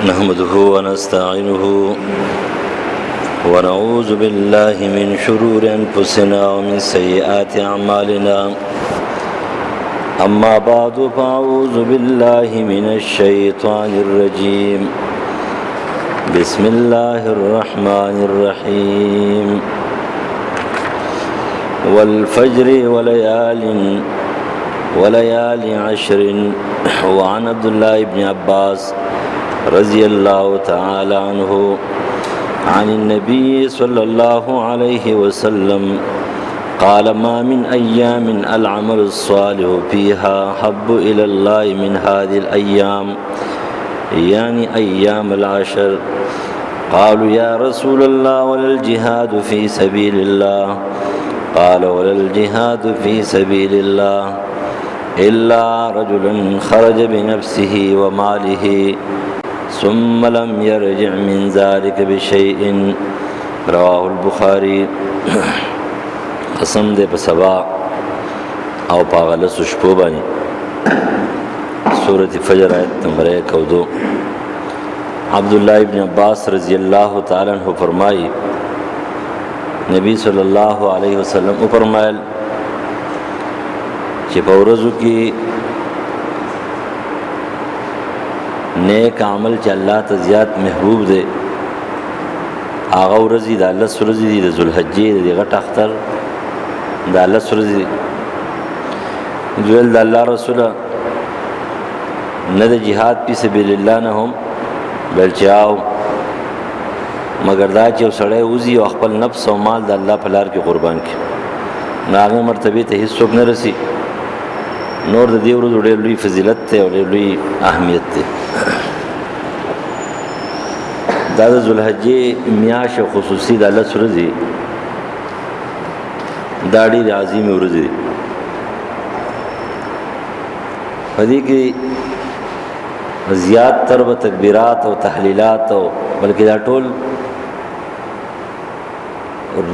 نحمده ونستعينه ونعوذ بالله من شرور أنفسنا ومن سيئات أعمالنا أما بعد فأعوذ بالله من الشيطان الرجيم بسم الله الرحمن الرحيم والفجر وليال عشر وعن عبد الله بن عباس رضي الله تعالى عنه عن النبي صلى الله عليه وسلم قال ما من أيام العمل الصالح فيها حب إلى الله من هذه الأيام يعني أيام العشر قالوا يا رسول الله ولا الجهاد في سبيل الله قال ولا الجهاد في سبيل الله إلا رجل خرج بنفسه وماله ثم لم يرجع من ذلك بشيء رواه البخاري. قسم دې په سبا او پاغله شپو باندې سورۃ فجر آیت نمبر 1 او 2. عبد الله ابن عباس رضی اللہ تعالی عنہ فرمائی نبی صلی اللہ علیہ وسلم فرمایل چې په ورځو کې نیک عمل چې الله ته زیات محبوب دی هغه ورځې د الله ورځې د ذوالحجې د غټ اختر د الله ورځې جوړ د الله رسول نه د جهاد په سبیل الله نه هم بل چاو مگر دا چې سړی وزي او خپل نفس او مال د الله په لار کې قربان کړي ناغه مرتبه ته هیڅ څوک نه رسی نور د دې ورځې ډېر لوی فضیلت ته او ډېر لوی اهمیت ده. دا د ذوالحجې میاشت خصوصي د الله ورځې دا ډېر عظیم ورځې په دې کې زیات تر به تکبیرات او تحلیلات او بلکې دا ټول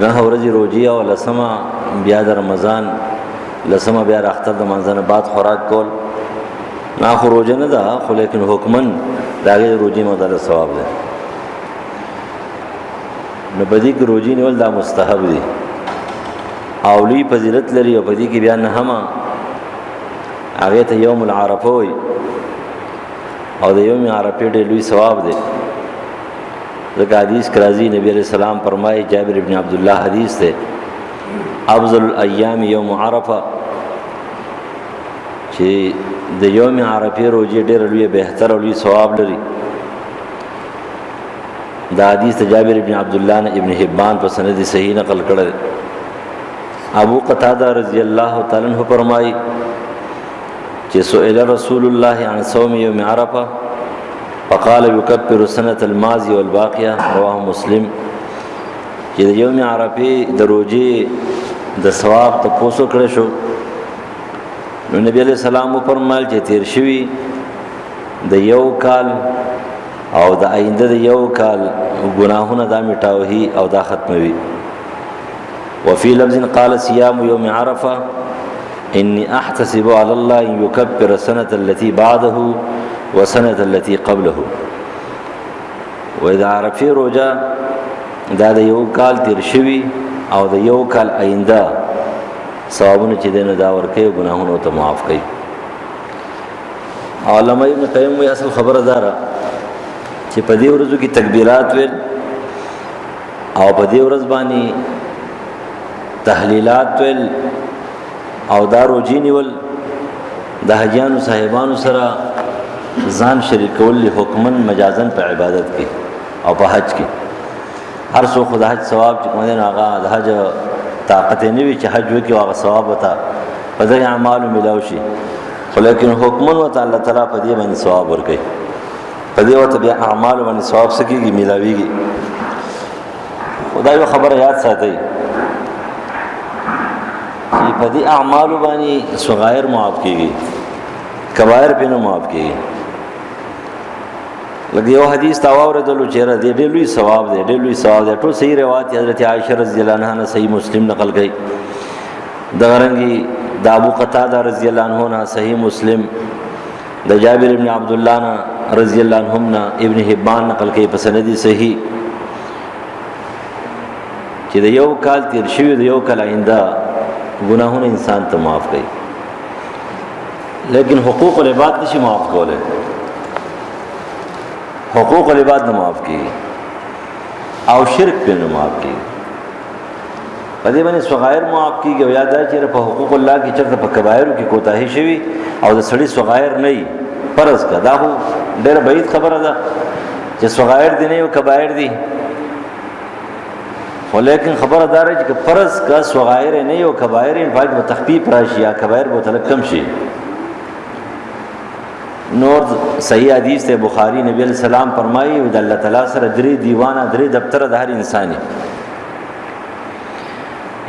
نه ورځې روزي او لسمه بیا د رمضان لسمه بیا اختر د منځنه بعد خوراک کول نه خو روزه نه ده خو لیکن حکمن داغه روزي مدار ثواب ده نو بدی کې روزي نیول دا مستحب دي اولی فضیلت لري او بدی کې بیان هم هغه ته یوم العرفه وي او د یوم عرفه ډېر لوی ثواب دی. ځکه حدیث راځي نبی علیہ السلام فرمایي جابر ابن عبد الله حدیث ده افضل الایام یوم عرفه چې د یوم عرفه روزي ډېر لوی بهتر او لوی ثواب لري. دا حدیث جابر ابن عبد الله نے ابن حبان په سند صحیح نقل کړل. ابو قتاده رضی الله تعالی عنہ فرمایي چې سئل رسول الله عن صوم يوم عرفه فقال يكفر السنه الماضيه والباقيه رواه مسلم. چې د یوم عرفه د روزي د ثواب ته پوسو کړی شو نو نبی علیہ السلام فرمایل چې تیر شوی د یو کال او د آینده د یو کال ګناهونه دا میټاوي او دا ختموي. وفي لفظ قال صيام يوم عرفه إني أحتسب على الله أن يكبر السنة التي بعده وسنة التي قبله. وإذا عرفي روجا دا د یو کال تیر شوی او د یو کال آینده ثوابونه چې دنه دا ورکه ګناهونه ته معاف کوي. علامه ابن قیم وی اصل خبره دارا چې په دې ورځو کې تکبیرات ویل او په دې ورځ باندې تحلیلات ویل او دا روزي نیول د حجانو صاحبانو سره ځان شریکول حکمن مجازن په عبادت کې او په حج کې هر څو خدای حج ثواب چې کومه نه هغه د حج طاقت نه وي چې حج وکي او هغه ثواب وتا په دې اعمال ملاوي شي خو لیکن حکمن وته الله تعالی په دې باندې ثواب ورکړي په دې وته بیا اعمال باندې ثواب سکیږي ملاويږي. خدای خبره یاد ساتي چې په دې اعمال باندې صغائر معاف کیږي کبائر په نه معاف کیږي. لکه یو حدیث تا واوریدلو چې را دې ډېر لوی ثواب دی ډېر لوی ثواب دی. ټول صحیح روایت حضرت عائشہ رضی الله عنها نه صحیح مسلم نقل کړي د غرنګي د ابو قتاده رضی الله عنه نه صحیح مسلم د جابر ابن عبد الله نه رضی الله عنهم نه ابن حبان نقل کوي په سند صحیح چې د یو کال تیر شوی د یو کال آینده ګناهونه انسان ته معاف کوي، لیکن حقوق العباد نشي معاف کولای. حقوق العباد نه معاف کیږي او شرک په نه معاف کیږي. په دې باندې صغائر معاف کیږي او یاد راځي چې په حقوق الله کې چرته په کبایر کې کوتاهی شوی او د سړي صغائر نه وي فرض کا دا خو ډېر بعید خبره ده چې صغائر دي نه او کبایر دي، ولیکن خبردار ہے کہ فرض کا صغائر نہیں او کبائر باید و تخفیف راشي یا کبائر بہت کم شي. نور صحیح حدیث ته بخاری نبی علیہ السلام فرمایي د الله تعالی سره درې دیوانه درې دفتر د هر انساني.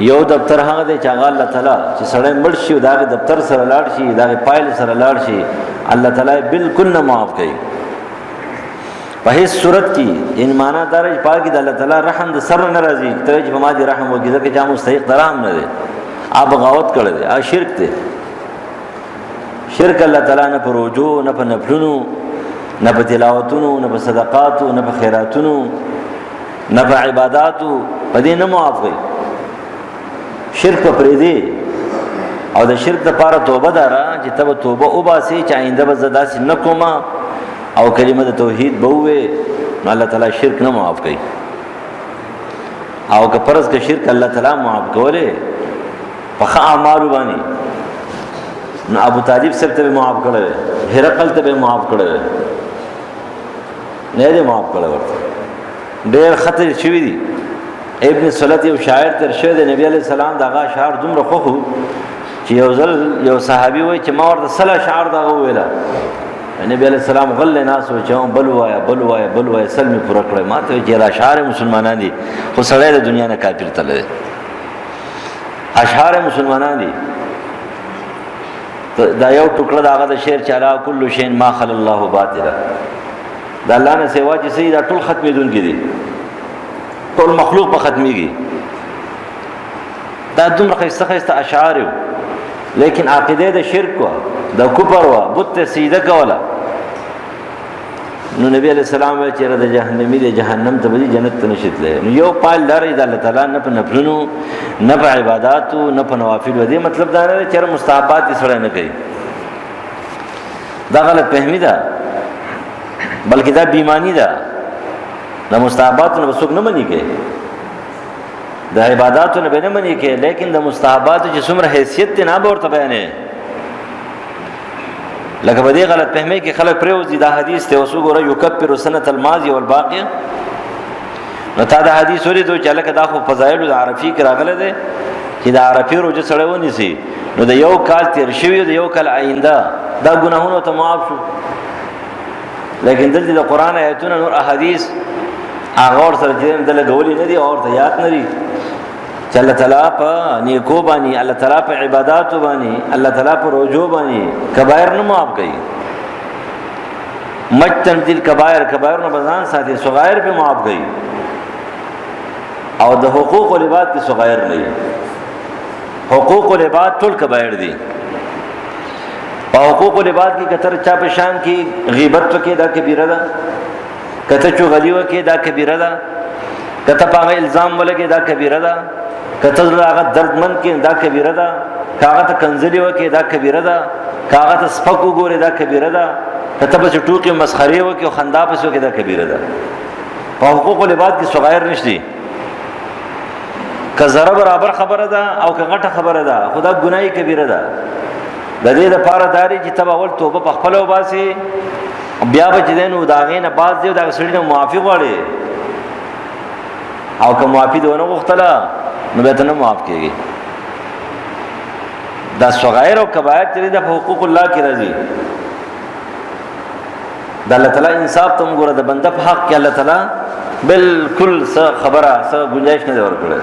یو دفتر هغه دی چې هغه الله تعالی چې سړی مړ شي دا دفتر سره لاړ شي دا فایل سره لاړ شي الله تعالی بالکل نه معاف کوي په هیڅ صورت کې. ان معنا دار پاکي د الله تعالی رحم د سر نه راځي ته چې په ما دي رحم وکړي ځکه چې مستحق درام نه دی اب بغاوت کړی دی شرک دی. شرک الله تعالی نه پر رجوع نه په نفلونو نه په تلاوتونو نه په صدقاتو نه په خیراتونو نه په عبادتو په دې نه معاف کوي. شرک پرې دی او د شرک لپاره توبه دارا چې تب توبه او باسي چې آینده به زداسي نه کومه او کلمه د توحید بووي نو الله تعالی شرک نه معاف کوي. او که فرض که شرک الله تعالی معاف کوله په اعمال باندې نو ابو طالب سره ته معاف کړل، هرقل ته معاف کړل، نه دې معاف کړل ورته ډېر خطر شوی دی. ابن سلط یو شاعر تر شه د نبی علی السلام دغه شعر دومره خو چې یو ځل یو صحابي وای چې ما ورته سلا شعر دغه ویلا نبی علیہ السلام غل ناس و چاو بلوایا بلوایا بلوایا سلمی پورا کړی ما ته چې اشعار مسلمانان دي خو سړی د دنیا نه کافر تللی اشعار مسلمانان دي دا یو ټوکړه داغه د شعر چې الا کل شین ما خل الله باطلا دا الله نه سوا چې سید ټول ختمېدون کې دي ټول مخلوق په ختميږي. دا دومره خسته اشعار لیکن عقیده د شرک وا د کفر وا بت سیده کولا نو نبی علیہ السلام چې د جهنمی د جهنم ته به جنت ته نشیتله. نو یو پال لري د الله تعالی نه په نفلونو نه په عبادتو نه په نوافل ودی مطلب دا نه چې مستحبات یې سره نه کوي. دا غلط فهمی ده بلکې دا بیمانی ده. د مستحباتو نه وسوک نه مني کې د عبادتو نه به نه مني کې لیکن د مستحباتو چې څومره حیثیت نه به ورته بیانې لکه په دې غلط فهمي کې خلک پروزي دا حدیث ته وسو ګوره یکفر سنه الماضی والباقیه نو تا دا حدیث ورې دوی چې لکه دا خو فضایل د عرفي کې راغله ده چې د عرفي روزه سره ونی سي نو د یو کال تیر شوی د یو کال آینده دا ګناهونه ته معاف شو. لیکن دلته د قران آیتونه نور احادیث هغه ور سره چې دل غولي نه دي او ته یاد نه دي چې الله تعالی په نیکو باندې الله تعالی په عبادت باندې الله تعالی په رجوع باندې کبایر نه معاف کوي. مجتن دل کبایر کبایر نه بزان ساتي صغائر په معاف کوي او د حقوق العباد کې صغائر نه دي. حقوق العباد ټول کبایر دي. او حقوق العباد کې کتر چا په شان کې غیبت کې دا کبیره ده کته چغلی وکي دا کبیره ده کته په الزام ولګي دا کبیره ده کته هغه دردمن کې دا کبیره ده کاغه ته کنزلی وکي دا کبیره ده کاغه ته سپکو ګوره دا کبیره ده کته په ټوکی مسخري وکي او خندا پس وکي دا کبیره ده. په حقوق العباد کې صغائر نشدي که زره برابر خبره ده او که غټه خبره ده خدا ګناي کبیره ده. د دې لپاره داري چې تبا ول توبه په خپل وباسي بیا به دینو داغې نه باز دی دا سړی نه معافي غواړي او که معافي دونه غوښتله نو به ته نه معاف کېږي. دا صغائر او کبائر چې د حقوق الله کې راځي د الله تعالی انصاف ته موږ د بنده په حق کې الله تعالی بالکل څه خبره څه گنجائش نه ورکړي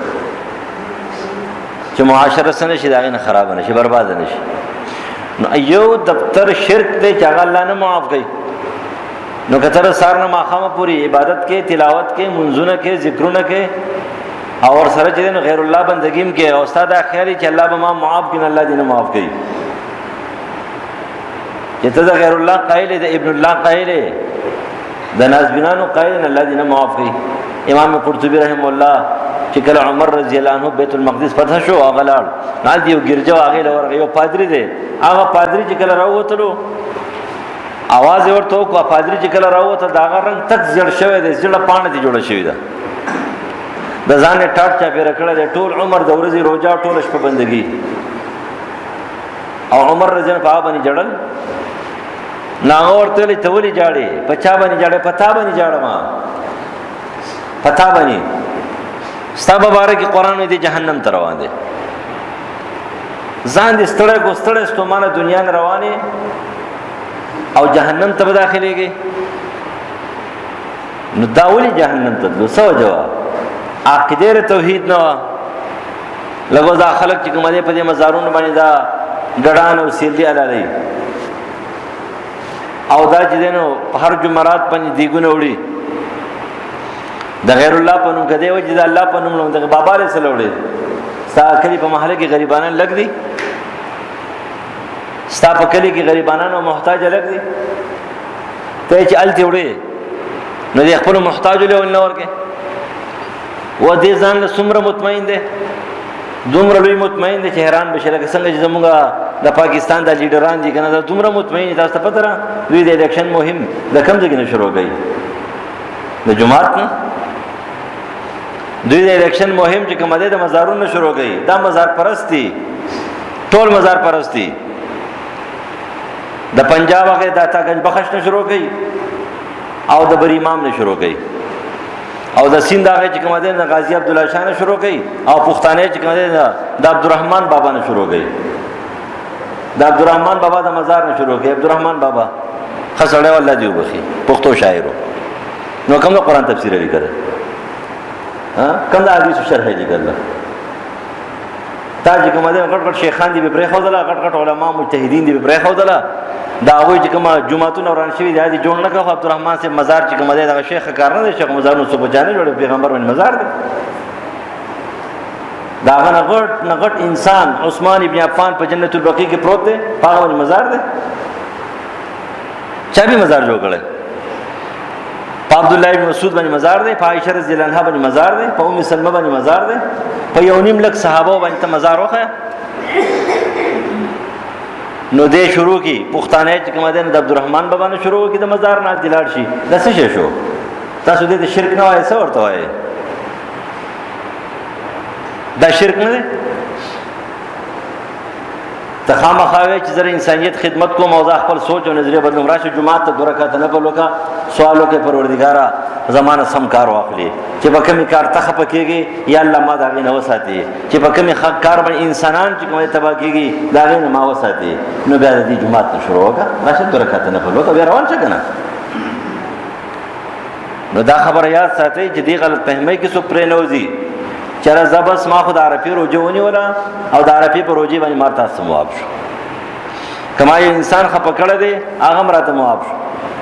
چې معاشره سره شي داغې نه خراب نه شي برباد نه شي. نو ایو دفتر شرک دې چې الله نه معاف کوي نو کتر سار نه ماخامه پوری عبادت کې تلاوت کې منځونه کې ذکرونه کې اور سره چې غیر الله بندگیم کې او استاد اخیری چې الله به ما معاف کین الله دې نه معاف کوي. چې ته غیر الله قائل دې ابن الله قائل د نازبینانو قائل الله دې نه معاف کړي. امام قرطبي رحم الله چې کله عمر رضی الله عنه بیت المقدس فتح شو هغه لاړ نال دیو ګرځو هغه لور یو پادری دی. هغه پادری چې کله راووتلو आवाज ورته وکړه. پادری چې کله راووتل دا هغه رنگ تک زړ شوی دی، زړه پانه دي جوړه شوی ده، د ځان ټاټ چا پیره کړه دی، ټول عمر د ورځې روزه ټول شپه بندگی. او عمر رضی الله عنه باندې جړل ناغه ورته لې تولې جاړي پچا باندې جاړي پتا باندې جاړما پتا باندې ستا مبارک قرآن دې جهنم ته روان دي. ځان دې ستړی کو ستړی ستومانه دنیا نه روانه او جهنم ته داخليږي. نو داولي جهنم ته نو سو جواب عقیده توحید نو لګو دا خلک چې کومه په دې مزارونو باندې دا ګډان او سیلي علالي او دا چې دینو په هر جمعرات باندې دیګونه وړي د غیر الله په نوم کده وجه د الله په نوم د بابا له سره وړي. ستا کلی په محله کې غریبانان لګ دي، ستا په کلی کې غریبانان او محتاج لګ دي، ته چې الته وړي نو دې خپل محتاج له ول نور کې و دې ځان له څومره مطمئن دي، دومره لوی مطمئن دي چې حیران بشي لکه څنګه چې زموږ د پاکستان د لیډران دي کنه دا دومره مطمئن دي. تاسو پته را دوی د الیکشن مهم د کوم ځای نه شروع کړي؟ د جمعات نه. دوی د الیکشن مهم چې کومه ده د مزارونو شروع کړي. دا مزار پرستی، ټول مزار پرستی. د پنجاب هغه داتا گنج بخش نه شروع کړي او د بری امام نه شروع کړي او د سیند هغه چې کومه ده د غازی عبد الله شاه نه شروع کړي او پښتانه چې کومه ده د عبدالرحمن بابا نه شروع کړي. د عبدالرحمن بابا د مزار نه شروع کړي. عبدالرحمن بابا خسړې والله دی وبخي پښتو شاعرو نو کوم قرآن تفسیر لیکره کم دا حدیث شرح لیکل تا چې کومه ده غټ غټ شیخان دي به خوذلا غټ غټ علما مجتهدین دي به خوذلا دا وایي چې کومه جمعهتون اوران شوی دی جوړ نه کوي. عبدالرحمن سے مزار چې کومه ده شیخ کار نه دی، شیخ مزار نو صبح جانې جوړ پیغمبر باندې مزار دی. دا غن غټ انسان عثمان ابن عفان په جنت البقیع کې پروت دی، هغه باندې مزار دی. چا به مزار جوړ کړي؟ په عبد الله بن مسعود باندې مزار دی، په عائشہ رضی الله عنها باندې مزار دی، په ام سلمہ باندې مزار دی، په یو نیم لک صحابه باندې ته مزار وخه. نو دې شروع کی پښتانه چې کومه ده د عبدالرحمن بابا نه شروع کی د مزار نه دلار شي د څه شو. تاسو دې شرک نه وایي څه ورته وایي؟ دا شرک نه دی. ته خامخاوي چې زره انسانيت خدمت کوم او ځا خپل سوچ او نظریه بدلوم راشه جمعه ته 2 رکعات نه کولو سوالو کې پروردګارا زمانه سم کار واخلي چې په کومي کار ته خپکیږي یا الله ما دا غنه وساتي چې په کومي حق کار باندې انسانان چې کومه تبا کیږي دا غنه ما وساتي. نو بیا د جمعه ته شروع وکړه راشه 2 رکعات نه کولو بیا روان شه کنه. نو دا خبره یاد ساتي چې دی غلط فهمي کې څو پرې نوځي چر زبس ما خود عرفی روجونی ولا او د عرفی پر روجي باندې مارتا سمواب شو. کما یو انسان خپ کړه دی هغه مراته مواب شو،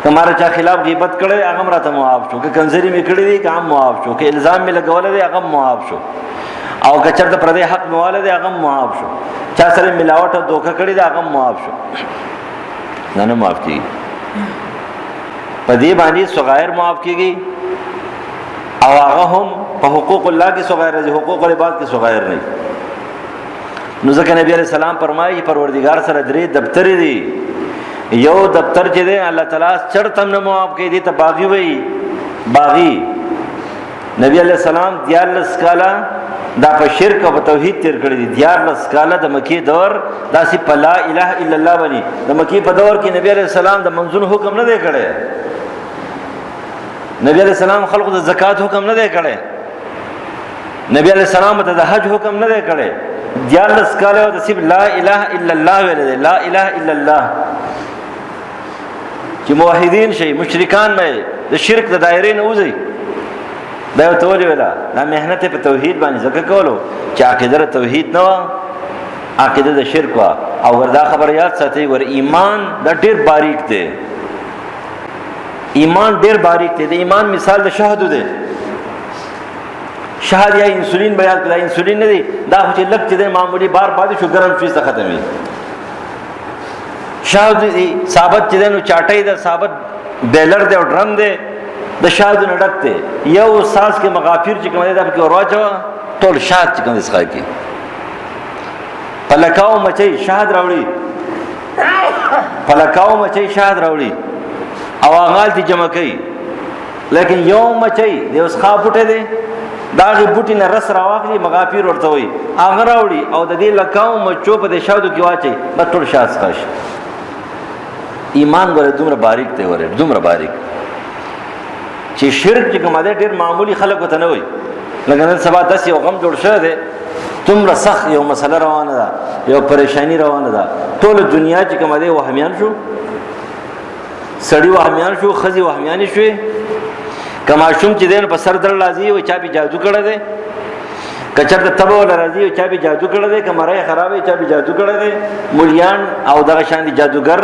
کماره چا خلاف غیبت کړه هغه مراته مواب شو، که کنځري می کړی دی هغه مواب شو، که الزام می لګول دی هغه مواب شو، او که چرته پر دې حق مواله دی هغه مواب شو، چا سره ملاوت او دوکه کړی دی هغه مواب شو. نه معاف کی په دې باندې صغائر معاف کیږي او هغه هم په حقوق الله کې صغائر دي، حقوق العباد کې صغائر نه. نو ځکه نبی عليه السلام فرمایي پروردگار سره درې دفتر دي. یو دفتر چې دی الله تعالی چرته نه معاف کوي دي ته باغی وي باغی. نبی عليه السلام 14 کاله دا په شرک او توحید تیر کړی دي. 14 کاله د مکی دور داسې په لا اله الا الله باندې د مکی په دور کې نبی عليه السلام د منځونو حکم نه دی کړی. نبی علیہ السلام خلق د زکات حکم نه دی کړی. نبی علیہ السلام ته د حج حکم نه دی کړی. 14 کاله او د صرف لا اله الا الله ویل دی، لا اله الا الله چې موحدین شي مشرکان مې د شرک د دایره نه وځي. دا یو تول ویلا دا مهنت په توحید باندې ځکه کولو چې عقیده توحید نه و، عقیده د شرک و. او وردا خبر یاد ساتي ور ایمان د ډیر باریک دی، ایمان ډیر باریک دی. د ایمان مثال د شهد دی. شهد یا انسولین بیان کړه، انسولین نه دی دا چې لک چې د معمولی بار پاتې شو ګرم شي څه ختمي. شهد دی ثابت چې نو چاټي د ثابت بیلر دی او ډرم دی د شاهدو نه ډک دی. یو ساز کې مغافیر چې کوم دی دا پکې ور واچوه، ټول شاهد چې کوم دی څښا کې پلکاو مچۍ شاهد راوړي، پلکاو مچۍ شاهد راوړي او اغال دي جمع کوي. لیکن یو مچۍ د اوس ښا بوټی دی، دا غي بوټي نه رس راواخلي، مغافیر ورته وي هغه راوړي او د دې لکاو مچو په دې شاهدو کې واچي، بس ټول شاهد څښا شي. ایمان ګوره دومره باریک دی، ګوره دومره باریک چې شرک چې کوم دی ډېر معمولی خلک ورته نه وایي. لکه نن سبا داسې یو غم جوړ شوی دی، دومره سخت یو مسله روانه ده، یو پریشانی روانه ده، ټول دنیا چې کوم دی وهمیان شو، سړی وهمیان شو، ښځې وهمیانې شوې. که ماشوم چې دی نو په سر در راځي وایي چا پې جادو کړی دی، که چېرته تبه وله راځي وایي چا پې جادو کړی دی، که مرۍ خراب وي چا پې جادو کړی دی. مولیان او دغه شان دي جادوګر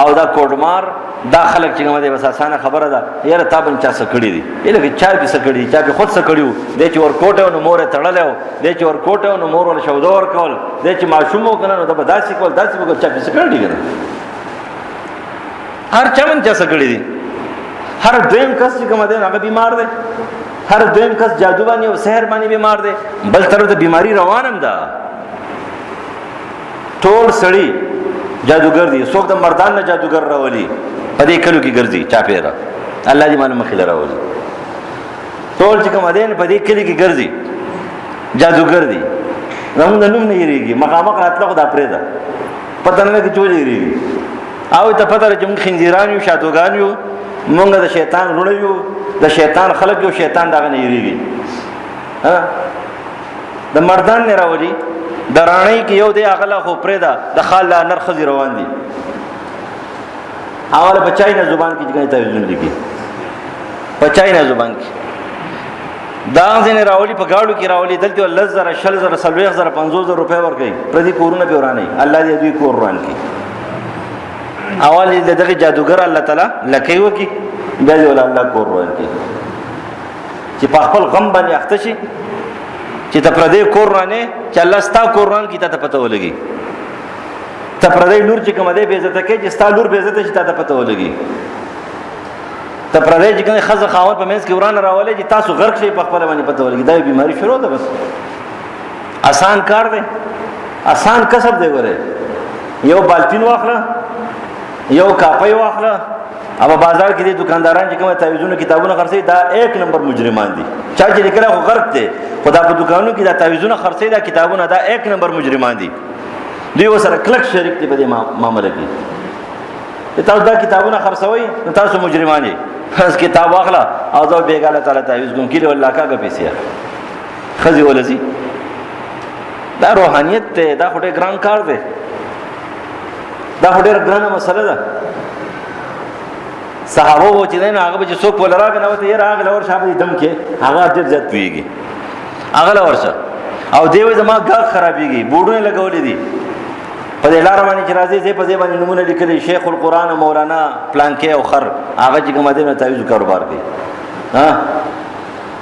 او دا کوډمار دا خلک چې کوم دی بس اسانه خبره ده، یاره تا باندې چا څه کړي دي، لکه چا پې څه کړي دي، چا پې خود څه کړي وو، دی چې ورکوټی و نو مور یې تړلی و، دی چې ورکوټی و نو مور ورله شوده ورکول، دی چې ماشوم و که نه نو ده به داسې کول داسې به کول، چا پې څه کړي دي که نه. هر چا باندې چا څه کړي دي. هر دویم کس چې کوم دی هغه بیمار دی، هر دویم کس جادو باندې او سحر باندې بیمار دی. بل طرف ته بیماری روان هم ده، ټول سړي جادوګر دي، څوک د مردان نه جادوګر راولي په دې کلو کې ګرځي چاپېره، الله دې مانه مخې له راولي. ټول چې کوم دی په دې کلي کې ګرځي جادوګر دي، زمونږ د نوم نه هېرېږي، مخامخ راتله خو دا پرېږده، پته نه لګي چې ولې هېرېږي. او ته پته ده چې موږ خنزیران یو، شادوګان یو، مونږ د شیطان رونه یو، د شیطان خلق یو، شیطان دغه نه یریږي. د مردان نه راولي، د رانۍ کې یو دی هغه لا خو پرېږده، د خال لا نر ښځې روان دي، اوله په چاینا زبان کې چې تعویذونه لیکي، په چاینا زبان کې دا ځینې راولي، په گاړو کې راولي، دلته 10,000 20,000 40,000 50,000 روپۍ ورکوي، پردي کورونه پې ورانوي. الله دې دوی کور وران کړي. اول دغه جادوګر الله تعالی لکۍ وکي، بیا دې ولا الله کور وران کړي چې په خپل غم باندې اخته شي، چې ته پردی کور ورانې، چې الله ستا کور وران کړي، ته پته ولګي. ته پردی لور چې کوم دی بې عزته کوي، چې ستا لور بې عزته شي، ته پته ولګي. ته پردی چې کوم ښځه خاوند په منځ کې ورانه راولي، چې تاسو غرق شئ، په خپل باندې پته ولګي. دا بیماری شروع ده. بس آسان کار دی، آسان کسب دی. ګوره یو بالټین واخله، یو کاپۍ واخله، او بازار کې دي دکانداران چې کومه تعویذونه کتابونه خرڅي، دا 1 نمبر مجرمان دي. چا چې لیکل خو غرق دي، خدا په دکانونو کې دا تعویذونه خرڅي، دا کتابونه دا 1 نمبر مجرمان دي. دوی وسره کلک شریک دي په دې معاملې کې. تاسو دا کتابونه خرڅوي نو تاسو مجرمان یې. پس کتاب واخله او دا بیګاله تعالی تعویذ کوم کله والله کاګه پیسې خزي ولزي. دا روحانيت ته دا خټه ګران کار دی، دا ډېر ګرانه مسله ده. صحابه وو چې نه هغه چې څوک ولا راغ نه وته یې راغ لور شابه دم کې هغه ډېر زیات پیږي، هغه لور شه او دیوې زما غاښ خرابېږي، بوډونه لګولې دي په دې لار باندې چې راځي زه په دې باندې نمونه لیکلي، شیخ القرآن مولانا پلانکې او خر هغه چې کوم دې نه تعویذ کاروبار کوي.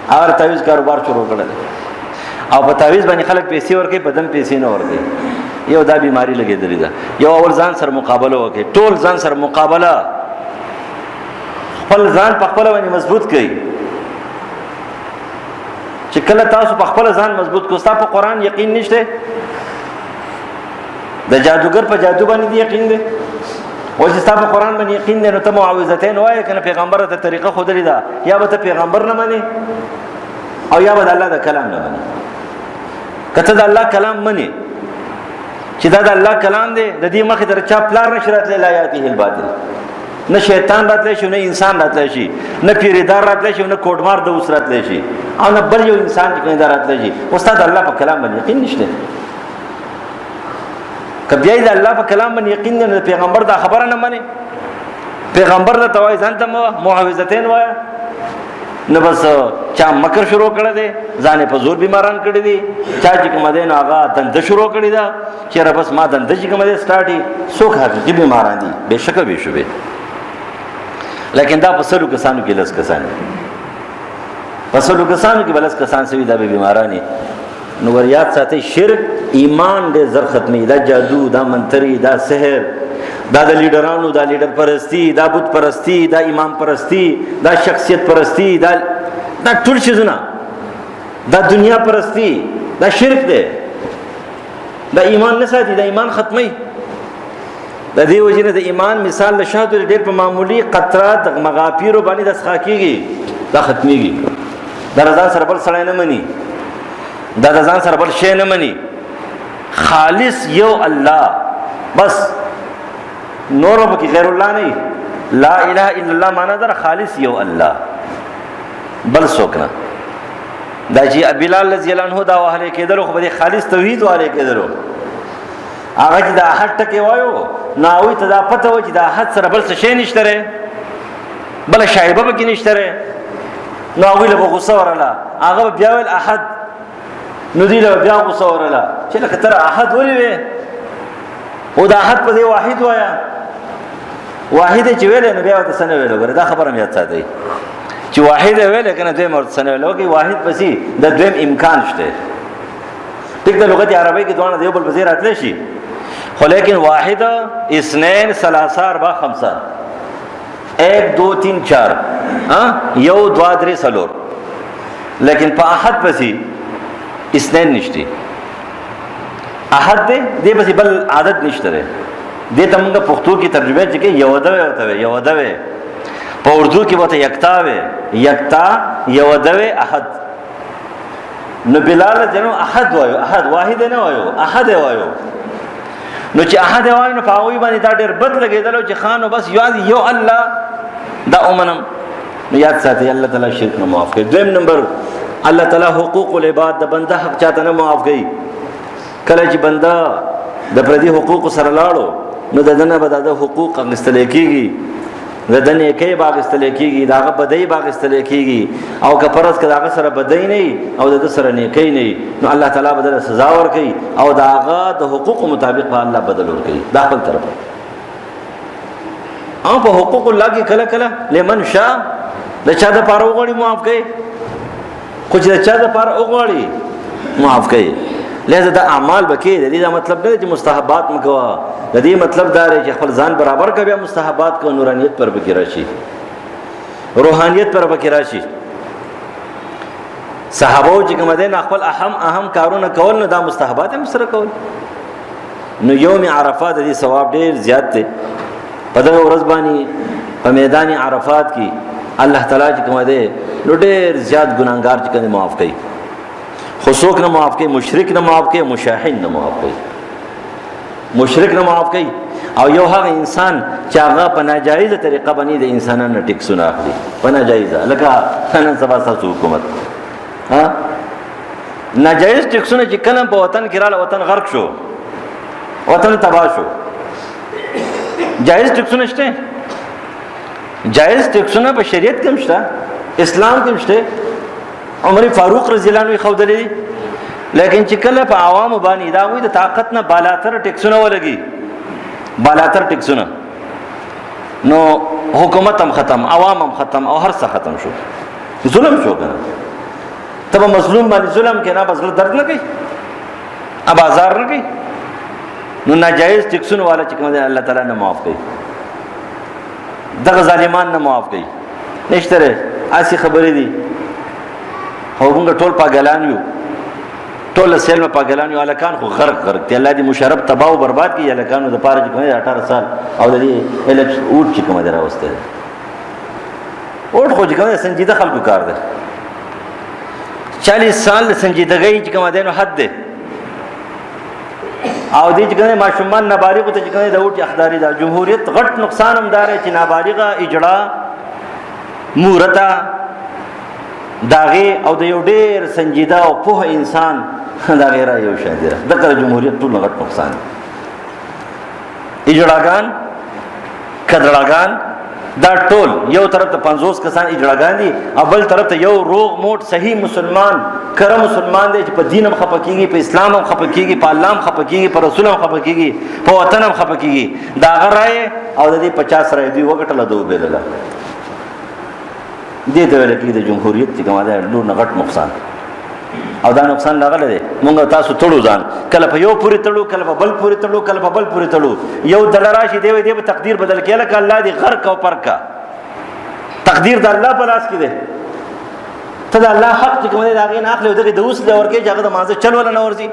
هغه تعویذ کاروبار شروع کړل او په تعویذ باندې خلک پیسې ورکوي، بدن پیسې نه ورکوي. یو دا بیماری لګېدلې ده. یو اول ځان سره مقابله وکړي، ټول ځان سره مقابله، خپل ځان په خپل باندې مضبوط کړئ. چې کله تاسو په خپل ځان مضبوط کو، تاسو په قرآن یقین نشته، د جادوګر په جادو باندې یقین دی، او چې تاسو په قرآن باندې یقین دی، نو ته معوذتین وایې کنه پیغمبر ته طریقه خودلې ده، یا به ته پیغمبر نه مانی او یا به الله د کلام نه مانی. کته د الله کلام مانی چې دا د الله کلام دی، د دې مخې در چا پلار نشرات لا یاته الباطل، نه شیطان راتلی شي، نه انسان راتلی شي، نه پیریدار راتلی شي، نه کوډمار د اوس راتلی شي، او نه بل یو انسان چې کنه راتلی شي. استاد الله په کلام باندې یقین نشته. کبه د الله په کلام باندې یقین نه، پیغمبر دا خبره نه مانی، پیغمبر دا توای ځان ته معوذتین وای، نه بس چا مکر شروع کړی دی، ځان په زور بیماران کړی دي، چا چې کوم دی نو هغه دنده شروع کړی دا چې را بس ما دنده چې کوم دی سٹارټي څوک حقیقي بیماران دي، بهشکه به شوبه. لیکن دا په سلو کسانو کې لس کسان، په سلو کسانو کې بلس کسان سوي دا به بیمارانی. نو ور یاد ساتي شرک ایمان دې زر ختمي، دا جادو، دا منتري، دا سحر، دا د لیډرانو، دا لیډر پرستی، دا بت پرستی، دا امام پرستی، دا شخصیت پرستی، دا ټول شیزونه، دا دنیا پرستی، دا شرک دی، دا ایمان نه ساتي، دا ایمان ختمي. د دې وجې نه د ایمان مثال له شاتو ډېر په معمولی قطره د مغافیرو باندې د څښا کېږي، دا ختمیږي. دا د ځان سره بل سړی نه مني، دا د ځان سره بل شی نه مني، خالص یو الله بس، نورو پکې غیر الله نه. لا اله الا الله معنا در خالص یو الله، بل څوک نه. دا چې بلال رضی الله عنه دا وهله کېدلو خو به خالص توحید والے کېدلو، هغه چې دا احد ټکی وایو ناوی ته دا پته و چې دا احد سره بل څه شی نشته ری، بل شایبه پکې نشته ری. نو هغوی له به غوسه ورله، هغه به بیا ویل احد، نو دوی له به بیا غوسه ورله چې لکه ته احد ولې وې، او دا احد په دې واحد وایه، واحد چې ویلی نو بیا ورته څه نه ویلو. ګوره دا خبره مې یاد ساتئ چې واحد یې ویلی که نه دویم ورته څه نه ویلو. که واحد پسې د دویم امکان شته، ټیک د لغت عربی کې دواړه د یو بل په ځای راتلی شي، خو لیکن واحد اثنین ثلاثه اربعه خمسه، 1 2 3 4 یو دوا درې څلور، لیکن په احد پسې اثنین نشته. احد دی دې پسې بل عادت نشته دی. دې ته موږ پښتو کې ترجمه چې یو دوی ورته وي، یو دوی په اردو کې ورته یکتا وي، یکتا یو دوی احد. نو بلال جنو احد وایو، احد واحد نه وایو، احد وایو. نو چې احد وایو نو په هغوی باندې دا ډېر بد لګېدلو چې خانو بس یو الله دا اومنم. نو یاد ساتئ الله تعالی شرک نه معاف کوي. دویم نمبر الله تعالی حقوق العباد، د بنده حق چاته نه معاف کوي. کله چې بنده د پردي حقوق سره لاړو نو د دنه به د حقوق اخیستل کېږي، د د نیکۍ به اخیستل کېږي، د هغه بدۍ به اخیستل کېږي. او که فرض که د هغه سره بدۍ نه وي او د ده سره نیکۍ نه وي نو الله تعالی به دله سزا ورکوي او د هغه د حقوقو مطابق به الله بدل ورکوي. دا خپل طرف او په حقوق الله کې کله کله لمن شاء د چا دپاره وغواړي معاف کوي، خو چې د چا دپاره وغواړي معاف کوي. لہذا دا اعمال بکی د دې دا مطلب نه چې مستحبات مکوه، د دې مطلب دا دی چې خپل ځان برابر کړه، بیا مستحبات کو، نورانیت پر بکی راشي، روحانیت پر بکی راشي. صحابه چې کوم دین خپل اهم کارونه کول نو دا مستحبات هم سره کول. نو یوم عرفات د دې ثواب ډیر زیات دی. په دغه ورځ باندې په میدان عرفات کې الله تعالی چې کوم دی نو ډیر زیات ګناهګار چې کوم معاف کوي. خو څوک نه معاف کوي؟ مشرک نه معاف کوي، مشاهد نه معاف کوي. مشرک نه معاف کوي او یو هغه انسان چې هغه په ناجایزه طریقه باندې د انسانانو ټیکسونه اخلي، په ناجایزه، لکه نن سبا تاسو حکومت ناجایز ټیکسونه چې کله په وطن کې رااله وطن غرق شو، وطن تباه شو. جایز ټیکسونه شته، جایز ټیکسونه په شریعت کې هم شته، اسلام کې هم شته. عمر فاروق رضی الله عنه خودلې، لیکن چې کله په عوامو باندې دا وي د طاقت نه بالاتر ټیکسونه ولګي، بالاتر ټیکسونه، نو حکومت هم ختم، عوام هم ختم او هر څه ختم شو، ظلم شو. کنه تب مظلوم باندې ظلم کې نه بس درد نه کوي، اب آزار نه کوي. نو ناجایز ټیکسونه والا چې کوم دی الله تعالی نه معاف کوي، دغه ظالمان نه معاف کوي. نشته اسی خبرې دي. او موږ ټول پاگلان یو، ټول سیل پاگلان یو. الکان خو غرق دی. الله دې مشرب تباہ او برباد کړي. الکانو د پاره چې کوم 18 سال او د دې الکس اوټ چې کوم دی راوسته، اوټ خو چې کوم سنجیده خلکو کار دی. 40 سال د سنجیدګۍ چې کوم دی نو حد دی. او دې چې کوم ماشومان نابالغ ته چې کوم د اوټ اخداري د جمهوریت غټ نقصان هم دار چې نابالغه اجړه مورته داغه او د یو ډیر سنجیده او په انسان دا غیره یو شادره د جمهوریت ټول غټ نقصان. اجړاګان کډړاګان دا ټول یو طرف ته 50 کسان اجړاګان دي او بل طرف ته یو روغ موټ صحیح مسلمان کرم مسلمان دی چې په دین هم خپکیږي، په اسلام هم خپکیږي، په الله هم خپکیږي، په رسول هم خپکیږي، په وطن هم خپکیږي. دا غرای او د دې 50 رای دی وګټله دوه بدله دې ته ویل کې د جمهوریت چې کومه ده لور نه غټ نقصان. او دا نقصان راغلی دی مونږ تاسو تړو ځان کله په یو پورې تړو کله په بل پورې تړو کله په بل پورې تړو یو دله راشي دی وایي دی به تقدیر بدل کړي لکه الله دې غرق او پرکا تقدیر د الله په لاس کې دی ته د الله حق چې کوم دی د هغې نه اخلي او دغې د اوس له ورکوې چې هغه د مانځه چل وله نه ورځي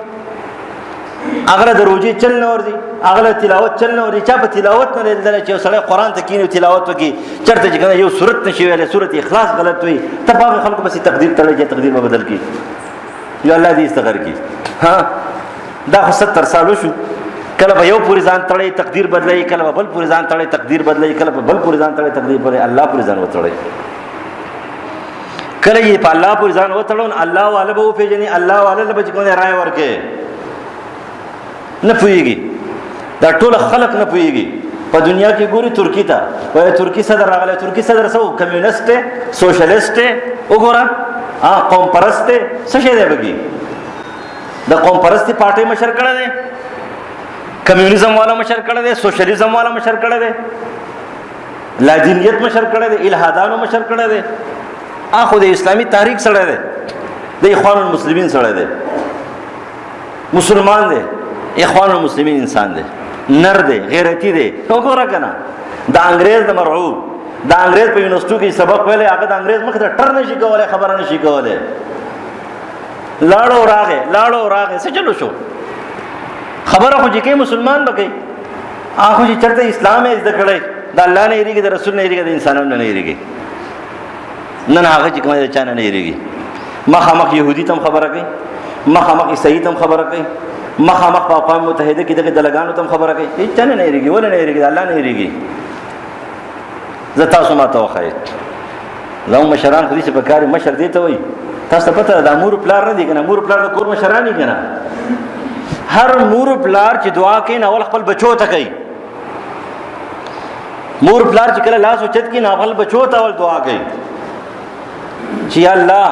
هغه د روژې چل نه ورځي هغه تلاوت چل نه ورځي چا په تلاوت نه لیدلی چې یو سړی قرآن ته کښېني تلاوت وکړي چېرته چې یو صورت نشي ویلی صورت اخلاص غلط وي ته په هغې خلکو پسې تقدیر تړی چې تقدیر به بدل کړي یو الله دې استغفر کړي ها دا خو 70 سال وشو کله به یو پورې ځان تړی تقدیر بدلوي کله به بل پورې ځان تړی تقدیر بدلوي کله به بل پورې ځان تړی تقدیر بدلوي الله پورې ځان وتړی کله یې په الله پورې ځان وتړو نو الله والا به وپېژني الله والا له به چې کوم دی رایه ورکړي نه پوهېږي دا ټول خلق نه پوهېږي په دنیا کې ګوري ترکی ته وایي ترکی صدر راغلی ترکی صدر څه و کمیونست دی سوشلیست دی وګوره قوم پرست دی څه شی دی پکې د قوم پرستي پارټۍ مشر کړی دی کمیونیزم والا مشر کړی دی سوشلیزم والا مشر کړی دی لادینیت مشر کړی دی الحادانو مشر کړی دی خو د اسلامي تحریک سړی دی د اخوان المسلمین سړی دی مسلمان دی اخوان المسلمین انسان دی نر دی غیرتی دی وګوره که نه د انګریز د مرعوب د انګریز په یونیورسټو کې سبق ویلی هغه د انګریز مخې ته ټر نشي کولی خبره نشي کولی لاړو راغې څه چلو شو خبره خو چې کوي مسلمان به کوي خو چې چېرته اسلام یې زده کړی د الله نه هېرېږي د رسول نه هېرېږي د انسانانو نه هېرېږي نن هغه چې کوم دی د چا نه هېرېږي مخامخ یهودي ته هم خبره کوي مخامخ عیسایي ته هم خبره کوي مخامخ په اقوام متحده کې دغه دلګانو ته هم خبره کوي هېڅ چا نه هېرېږي ولې نه هېرېږي د الله نه هېرېږي زه تاسو ما ته وښایئ زموږ مشران خو داسې په کار مشر دې ته وایي تاسو ته پته ده دا مور پلار نه دي که نه مور پلار د کور مشران دي که نه هر مور پلار چې دعا کوي نو اول خپل بچو ته کوي مور پلار چې کله لاس اوچت کړي نو خپل بچو ته اول دعا کوي چې یا الله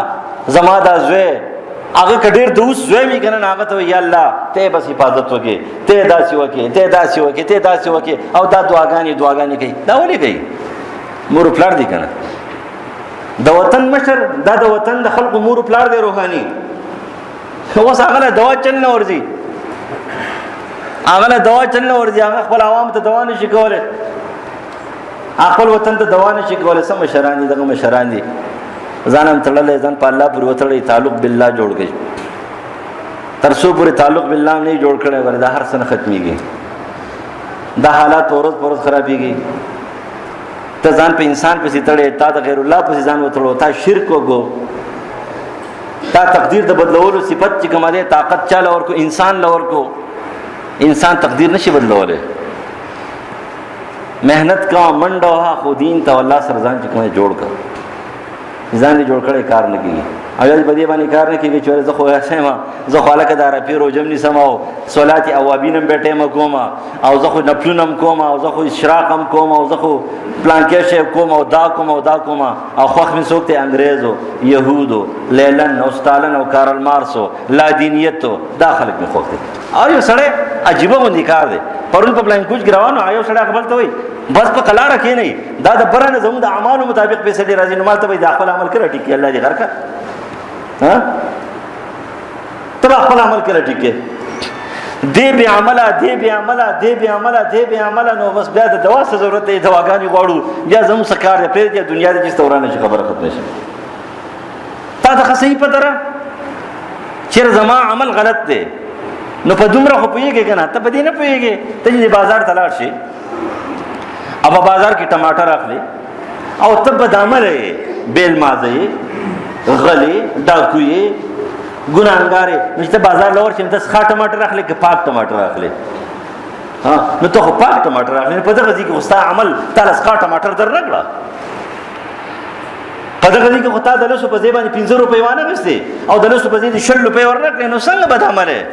زما دا زوی هغه که ډېر د اوس زوی وي که نه هغه ته وایي یا الله ته یې بس حفاظت وکړې ته یې داسې وکړې ته یې داسې وکړې ته یې داسې وکړې او دا دعاګانې کوي دا ولې کوي مور پلار دي که نه د وطن مشر دا د وطن د خلقو مور پلار دی روحاني اوس هغه له دوا چل نه ورځي هغه خپل عوام ته دوا نشي کولی خپل وطن ته دوا نشي کولی څه مشران دي دغه مشران دي ځان هم تړلی ځان په الله پورې وتړی تعلق بالله جوړ کړي تر څو پورې تعلق بالله نه جوړ کړی ورې دا هر څه نه ختمېږي دا حالات په ورځ په ورځ خرابېږي ته ځان په انسان پسې تړې تا د غیر الله پسې ځان وتړو تا شرک وکړو تا تقدیر د بدلولو صفت چې کومه دی طاقت چا له ورکړو انسان له ورکړو انسان تقدیر نشي بدلولی محنت کوه منډه وهه خو دین ته الله سره ځان چې کومه جوړ کړه ځان دې جوړ کړی کار نه کېږي او یا په دې باندې کار نه کېږي چې زه خو ښه یم زه خو هلکه د عرفې روژه هم نیسم او صلات اوابین هم بې ټایمه کوم او زه خو نفلونه هم کوم او زه خو اشراق هم کوم او زه خو پلانکې شی کوم او دا کوم او خوښ مې څوک دی انګریزو یهودو لیلن او ستالن او کارل مارسو لادینیتو دا خلک مې خوښ دي او یو سړی عجیبه غوندې کار دی پرون په پلانکوچ کې روان یو سړی هغه بل ته وایي بس په قلاره کې نه دا د بره نه زموږ د اعمالو مطابق فیصلې راځي نو مال ته وایي دا خپل عمل کې راټیک کړي الله دې غر کړه ته به خپل عمل کې راټیک کړي دې بې عمله نو بس بیا د دوا څه ضرورت دی دواګانې غواړو بیا زموږ څه کار دی پرېږدې دنیا دې چې وران شي خبره ختمه شي تا ته ښه صحیح پته ده چېرې زما عمل غلط دی نو په دومره خو پوهېږې که نه ته په دې نه پوهېږې ته چې بازار ته لاړ شي او په بازار کې ټماټر اخلي او ته بدعمله یې بیل مازه یې غلې ډاکو یې ګناهګار یې نو چې ته بازار له ورشې نو ته ښه ټماټر اخلې که پاک ټماټر اخلې نو ته خو پاک ټماټر اخلې په دغه ځای کې خو ستا عمل تا له ښه ټماټر در نه کړه په دغه ځای کې خو تا د 100 په ځای باندې 15 روپۍ وانخېستې او د 100 په ځای دې 20 روپۍ ورنکړې نو څنګه بدعمله یې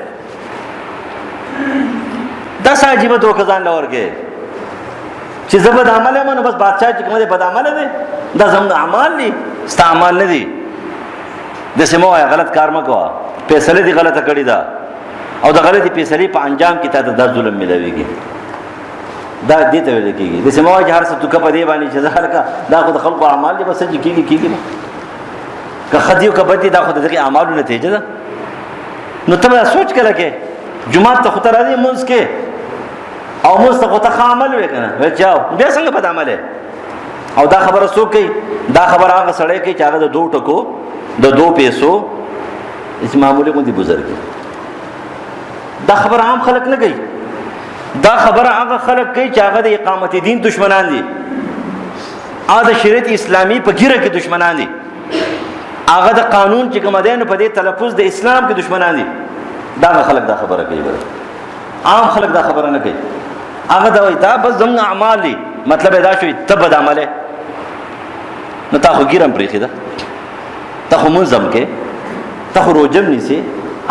دا څه عجیبه دوکه ځان له ورکې چې زه بدعمله یم نو بس بادشاه چې کوم دی بدعمله دی دا زموږ اعمال دي ستا اعمال نه دي داسې مه وایه غلط کار مه کوه فیصله دې غلطه کړې ده او د غلطې فیصلې په انجام کې تا ته دا ظلم میلاویږي دا دې ته ویل کېږي داسې مه وایه چې هر څه توکه په دې باندې چې زه هلکه دا خو د خلقو اعمال دي بس چې کېږي که ښه دي او که بد دي دا خو د دغې اعمالو نتیجه ده نو ته سوچ کړه کې جمعه ته خطر راځي مونږ کې او مونږ ته خطر عمل وکنه وچاو بیا څنګه په عمل او دا خبره څوک کوي دا خبره هغه سړی کوي چې هغه د 2 ټکو د 2 پیسو اس معمولی کوم دي بزرګي دا خبره عام خلک نه کوي دا خبره هغه خلک کوي چې هغه د اقامت دین دشمنان دي هغه د شریعت اسلامی په ګیره کې دشمنان دي هغه د قانون چې کوم دین په دې تلفظ د اسلام کې دشمنان دي دا خلک دا خبره کوي عام خلک دا خبره نه کوي هغه دا وایي دا بس زموږ اعمال دي مطلب دا شوی تبد عمله نو تا خو ګیرم پرېخي ده تا خو منظم کې تا خو روجم نیسي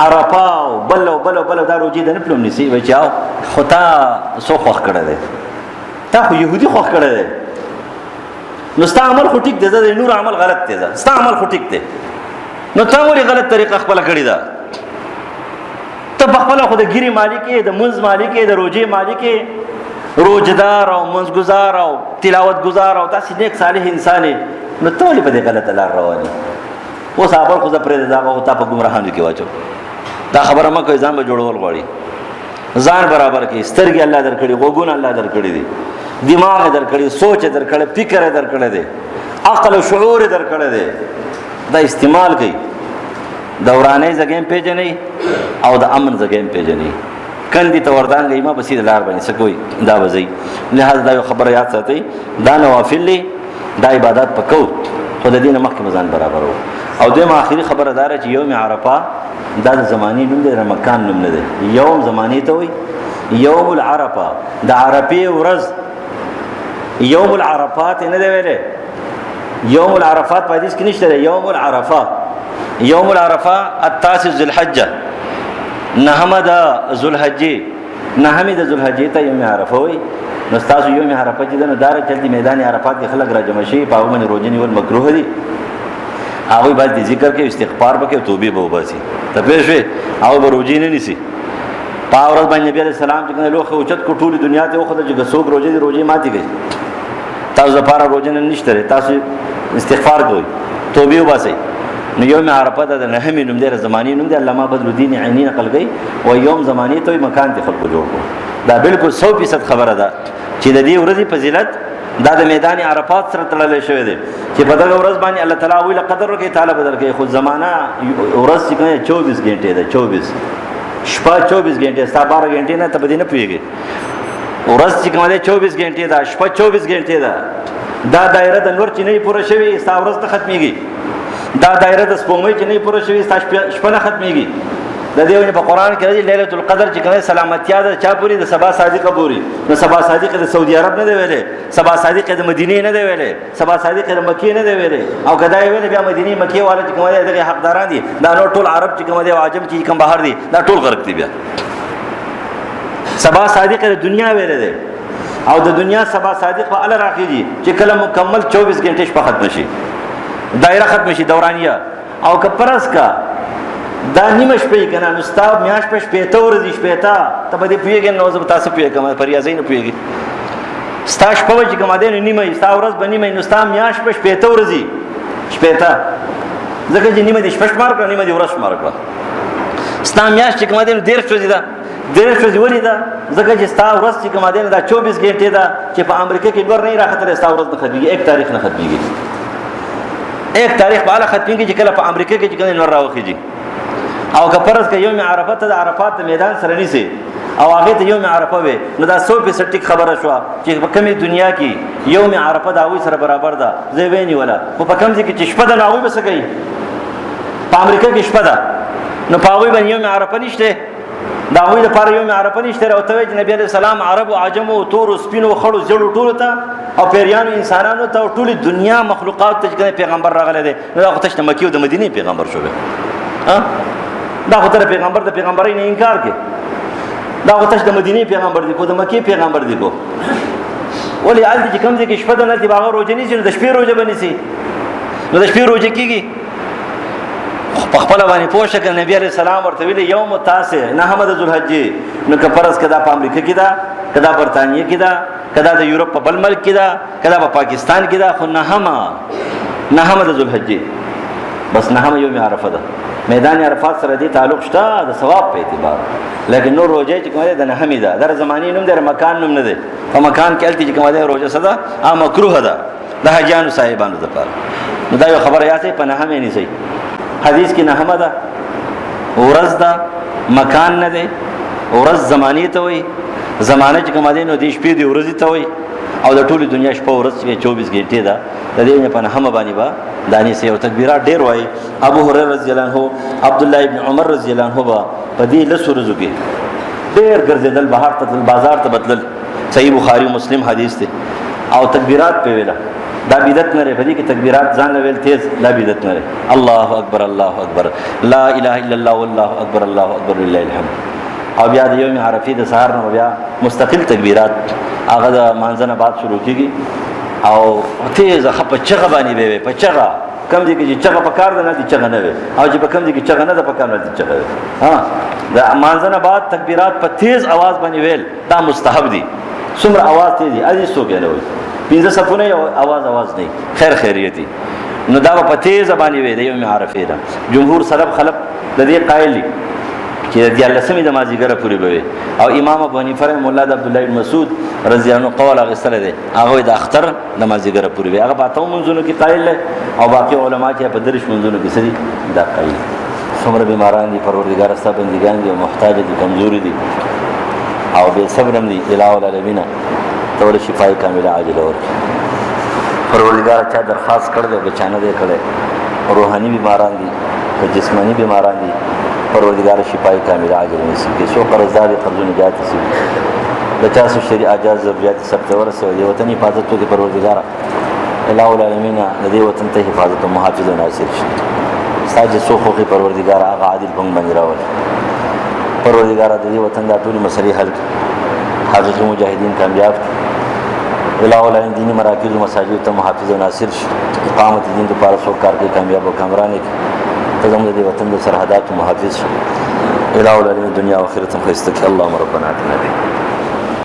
عرفه او بل دا روجې د نه پلوم نیسي وایي چې خو تا سو خوښ کړی دی تا خو یهودي خوښ کړی دی نو ستا عمل خو ټیک دی د نور عمل غلط دی ستا عمل خو ټیک دی نو تا ولې غلط طریقه خپله کړې ده ته په خپله خو د ګیرې مالک یې د منځ مالک یې د روجې مالک یې روجدار او منځګزار او تلاوت گزار او داسې نیک صالح انسان نو ته ولې په دې غلطه لار روان یې اوس اول خو زه پرېږدې دا خو تا په ګمراهانو کې واچو دا خبره مه کوئ ځان به جوړول غواړي ځان برابر کړي سترګې الله درکړي غوږونه الله درکړي دي دماغ یې درکړي سوچ یې درکړی فکر یې درکړی دی عقل او شعور یې درکړی دی دا استعمال کوي د ورانۍ ځګې هم پېژنئ او د امن ځګې هم پېژنئ کندې ته وردانګئ مه په سیده لار باندې څه کوئ دا به ځئ لحاظ دا یو خبره یاد ساتئ دا نوافل دی دا عبادت په کو خو د دې نه مخکې ځان برابر وو او دویمه آخري خبره دا چې یوم عرفه دا د زماني نوم دی د مکان نوم نه دی یوم زماني ته وایي یوم العرفه د عرفې ورځ یوم العرفات نه دی ویلې یوم العرفات په حدیث کې نشته دی یوم العرفه یوم العرفه التاسع ذو الحجه نهم د ذو الحجه نهم د ذو الحجه ته یوم عرفه وایي نو تاسو یوم عرفه چې نو دار چلتي میدان عرفات کې خلک را جمع شي په هغه باندې روزه نیول مکروه دي هغه باید ذکر کې استغفار وکړي او توبه به وباسي ته پېښ وي هغه به روزه نه نیسي په ورځ باندې نبی عليه السلام چې لوخه اوچت کو ټول دنیا ته خو د څوک روزه ماتي گئی تاسو لپاره روزه نه نشته تاسو استغفار کوئ توبه وباسي نو یوم عرفه د نهمې نوم دی زمانی نوم دی علامه بدر الدین عینی نقل کوي و یوم زمانی ته مکان ته خلکو جوړ کو دا بالکل 100% خبره ده چې د دې ورځې فضیلت دا د میدان عرفات سره تړلې شوی دی چې په دغه ورځ باندې الله تعالی ویل قدر وکړي تعالی بدل کوي خو زمانہ ورځ چې 24 غنټې ده 24 شپه 24 غنټې ستا 12 غنټې نه ته به نه پوهیږي ورځ چې 24 غنټې ده شپه 24 غنټې ده دا دایره د نور چې نه پوره شوی ستا ورځ ته ختميږي دا دایره د سپوږمۍ چې نه پوره شوی ستا شپه نه ختميږي د دې په قران کې راځي ليله القدر چې کومه سلامتیا ده چا پوری د سبا صادقه پوری نو سبا صادقه د سعودي عرب نه دی ویلې سبا صادقه د مدینه نه دی ویلې سبا صادقه د مکه نه دی ویلې او کداې ویلې بیا مدینه مکه والا چې کومه دغه حقداران دي دا نو ټول عرب چې کومه دی عجم چې کوم بهر دي دا ټول غرق دي بیا سبا صادقه د دنیا ویلې ده او د دنیا سبا صادق په ال راخیږي چې کله مکمل 24 غنټې شپه ختم شي دایره ختم شي دورانیه او کپرس کا دا نیمه شپې کنه نو ستاب میاش په شپې ته ورځي شپې ته ته به دې پیګې نو زه تاسو پیګم پر یازې نه پیګې ستاش په وجه کوم دې نیمه ستا ورځ بنې مې نو ستا میاش په شپې ته ورځي شپې ته ځکه چې نیمه دې شپه شمار کړ نیمه دې ورځ شمار کړ ستا میاش چې کوم دې ډېر شوځي دا ډېر شوځي ولې دا ځکه چې ستا ورځ چې کوم دې دا 24 غنټې دا چې په امریکا کې ډور نه راخته ستا ورځ نه ختميږي 1 تاریخ نه ختميږي 1 تاریخ بالا ختميږي چې کله په امریکا کې چې کوم نور راوخیږي او که فرض که یوم عرفه ته د عرفات میدان سره نیسي او هغه ته یوم عرفه وي نو دا 100% ټیک خبره شو چې په کومه دنیا کې یوم عرفه دا وی سره برابر ده زه ویني ولا په کوم ځای کې چې شپه ده نو بس کوي په امریکا کې شپه ده نو په وی باندې یوم عرفه نشته دا وی لپاره یوم عرفه نشته او ته چې نبی عليه السلام عرب او عجم او تور او سپینو خړو زړو ټول ته او پیریانو انسانانو ته ټول دنیا مخلوقات ته پیغمبر راغله دي نو هغه ته مکه او د مدینه پیغمبر شو ها دا خو تر پیغمبر د پیغمبرۍ نه انکار کوي دا خو تاسو د مدینه پیغمبر دی کو د مکه پیغمبر دی کو ولی آل دي کوم دي کې شپه نه دی باغ روزه نه د شپې روزه بنې سي نو د شپې روزه کیږي په خپل باندې پوښتنه کوي نبی عليه السلام ورته ویل یوم التاسع نهم د ذوالحجه نو که فرض کدا په امریکا کې دا کدا برتانیې کې دا کدا د یورپ په بل ملک کې دا کدا په پاکستان کې دا خو نهم د ذوالحجه بس نهم یوم عرفه ده میدان عرفات سره دي تعلق شته د ثواب په اعتبار، لیکن نور روزه چې کومه ده نه حمیده در زمانی نوم در مکان نوم نه ده، په مکان کې التی چې کومه ده روزه صدا ا مکروه ده د حجانو صاحبانو لپاره. نو دا یو خبره یاته په نه هم نه سي حدیث کې نه هم ده ورځ ده مکان نه ده، ورځ زمانی ته وي، زمانه چې کومه ده نو د شپې دی ورځ ته وي، او د ټولي دنیا شپه ورځ کې 24 غنټې ده. د دې نه په نه هم باندې با دانی سي او تکبیرات ډیر وای. ابو هريره رضی الله عنه، عبد الله ابن عمر رضی الله عنه با په دې لسورزو کې ډیر ګرځیدل، بهر ته بازار ته بدلل. صحیح بخاری او مسلم حدیث ته. او تکبیرات په ویلا دا بدعت نه لري، په دې کې تکبیرات ځان لویل تیز لا بدعت نه لري. الله اکبر الله اکبر لا اله الا الله والله اکبر الله اکبر لله الحمد. او بیا د یوم عرفه د سحر نه بیا مستقل تکبیرات هغه د مانځنه بعد شروع کیږي او تیز خپ چغه باندې به په چغه کم دي کې چغه په کار نه دي چغه نه وي، او چې په کم دي کې چغه نه ده په کار نه دي چغه. ها د مانځنه بعد تکبیرات په تیز आवाज باندې ویل دا مستحب دي. څومره आवाज تیز دي ازي سو کې نه وي، پنځه صفونه یو आवाज نه خیر خیریتي. نو دا په تیز باندې وي د یوم عرفه ده. جمهور سلف خلف د دې قائل دي چې د لسمې د مازیګره پوری به. او امام ابو حنیفه رحمه الله د عبد الله بن مسعود رضی الله عنه قول هغه سره ده، هغه د اختر د مازیګره پوری به هغه پاتو منځونو کې قائل له، او باقي علما چې په درش منځونو کې سړي دا قائل. څومره بیماران دي پروردگار ستا بندگان دي، محتاج دي، کمزوري دي، او به صبرم دي. الہ العالمین ته شفای کامله عاجله ورکړي. پروردگار چا درخواست کړل او بچانه دې کړل. روحاني بیماران دي، جسمانی بیماران دي، پروردگار شفای کامله عاجله نصیب کړي. سو قرضدار قرض نجات نصیب د چا سو شریعت اجازه ضرورت سب ته ورسوي. دی وطن حفاظت وکړي پروردگار. الہ العالمین د دې وطن ته حفاظت او محافظ او ناصر شي. ساجي سو خو پروردگار هغه عادل بنګ باندې راوړي. پروردگار د دې وطن د ټولو مسلې حل کړي. حقیقي مجاهدین کامیاب الہ العالمین دینی مراکز او مساجد ته محافظ او ناصر شي. اقامت دین د پاره سو کار کوي کامیاب او کامران کړي. ته زموږ د وطن د سرحدات محافظ شي. الہ العالمین دنیا او آخرت هم خسته کړي. اللهم ربنا آتنا